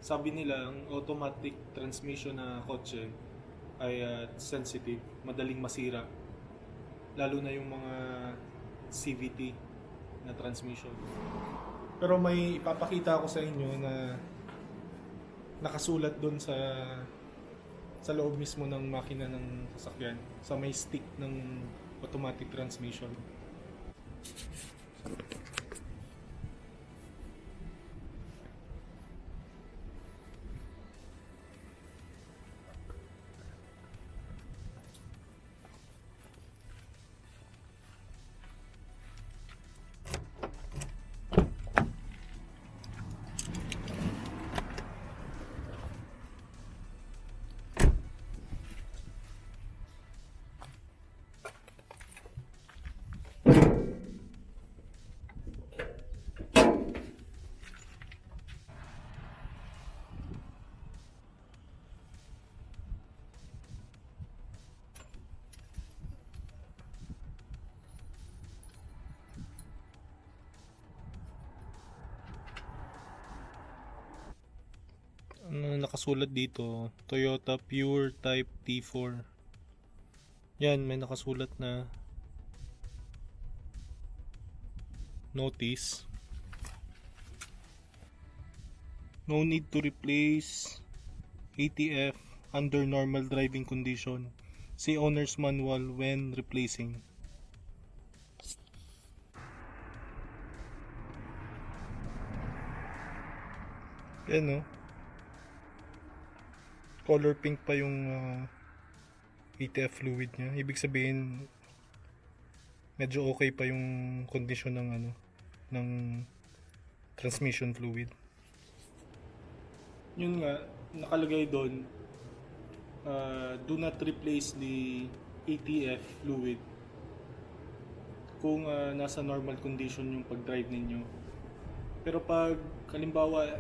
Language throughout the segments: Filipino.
Sabi nila ang automatic transmission na kotse ay sensitive, madaling masira. Lalo na yung mga CVT na transmission. Pero may ipapakita ako sa inyo na nakasulat doon sa loob mismo ng makina ng sasakyan, sa may stick ng automatic transmission. Nakasulat dito, Toyota Pure Type T4. Yan, may nakasulat na notice. No need to replace ATF under normal driving condition. See owner's manual when replacing. Yan, no? Color pink pa yung ATF fluid niya. Ibig sabihin medyo okay pa yung condition ng ng transmission fluid. Yun nga, nakalagay doon, do not replace the ATF fluid kung nasa normal condition yung pag-drive ninyo. Pero pag halimbawa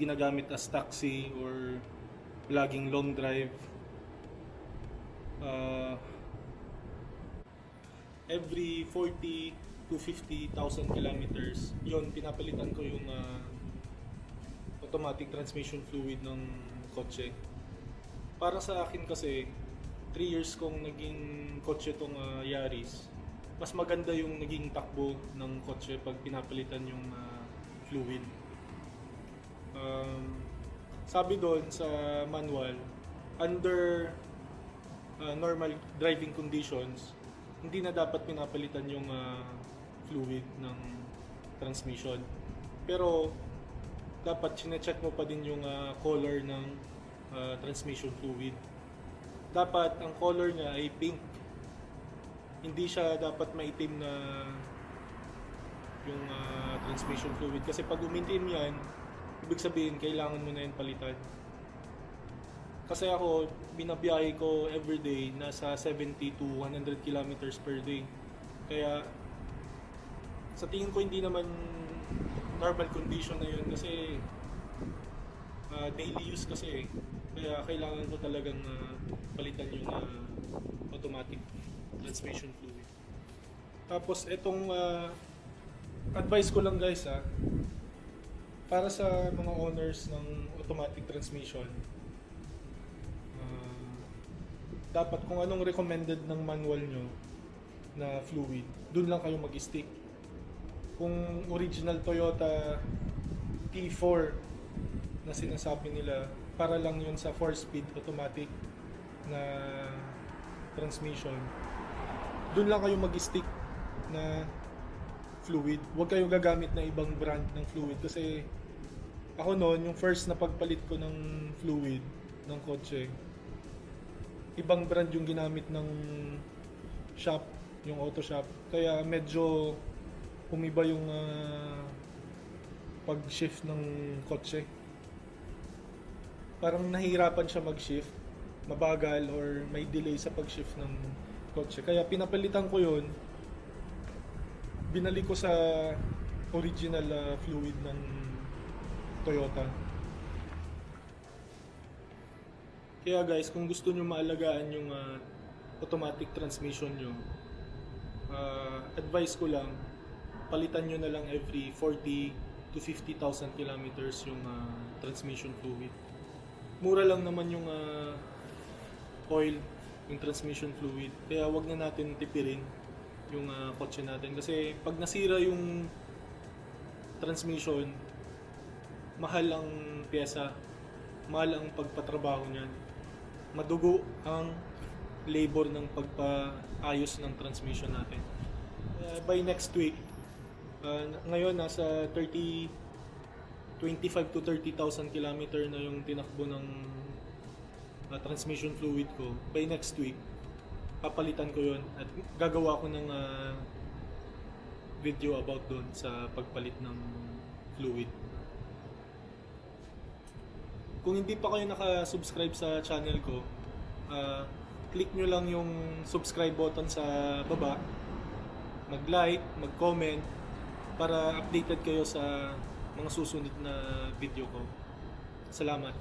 ginagamit as taxi or laging long drive, every 40 to 50,000 kilometers, yon pinapalitan ko yung automatic transmission fluid ng kotse. Para sa akin kasi 3 years kong naging kotse tong Yaris, mas maganda yung naging takbo ng kotse pag pinapalitan yung fluid. Sabi doon sa manual, under normal driving conditions, hindi na dapat pinapalitan yung fluid ng transmission. Pero dapat chine-check mo pa din yung color ng transmission fluid. Dapat ang color niya ay pink. Hindi siya dapat maitim na yung transmission fluid, kasi pag umitim yan, ibig sabihin kailangan mo na yun palitan. Kasi ako, binabiyahe ko everyday nasa 70 to 100 kilometers per day. Kaya sa tingin ko hindi naman normal condition na yun, kasi daily use kasi. Kaya kailangan ko talagang palitan yung automatic transmission fluid. Tapos itong advice ko lang guys, para sa mga owners ng automatic transmission, dapat kung anong recommended ng manual nyo na fluid, dun lang kayo mag-stick. Kung original Toyota T4 na sinasabi nila, para lang yun sa 4-speed automatic na transmission, dun lang kayo mag-stick na fluid. Huwag kayo gagamit na ibang brand ng fluid, kasi ako noon, yung first na pagpalit ko ng fluid ng kotse, ibang brand yung ginamit ng shop, yung auto shop. Kaya medyo umiba yung pag-shift ng kotse. Parang nahihirapan siya mag-shift, mabagal or may delay sa pag-shift ng kotse. Kaya pinapalitan ko yun, binalik ko sa original fluid ng Toyota. Kaya guys, kung gusto nyo maalagaan yung automatic transmission nyo, advice ko lang, palitan nyo na lang every 40 to 50,000 kilometers yung transmission fluid. Mura lang naman yung oil, yung transmission fluid. Kaya wag na natin tipirin yung kotse natin. Kasi pag nasira yung transmission, mahal ang pyesa, mahal ang pagpatrabaho niyan. Madugo ang labor ng pagpaayos ng transmission natin. By next week, ngayon nasa 25 to 30,000 kilometer na yung tinakbo ng transmission fluid ko. By next week, papalitan ko yon at gagawa ko ng video about doon sa pagpalit ng fluid. Kung hindi pa kayo naka-subscribe sa channel ko, click nyo lang yung subscribe button sa baba, mag-like, mag-comment, para updated kayo sa mga susunod na video ko. Salamat.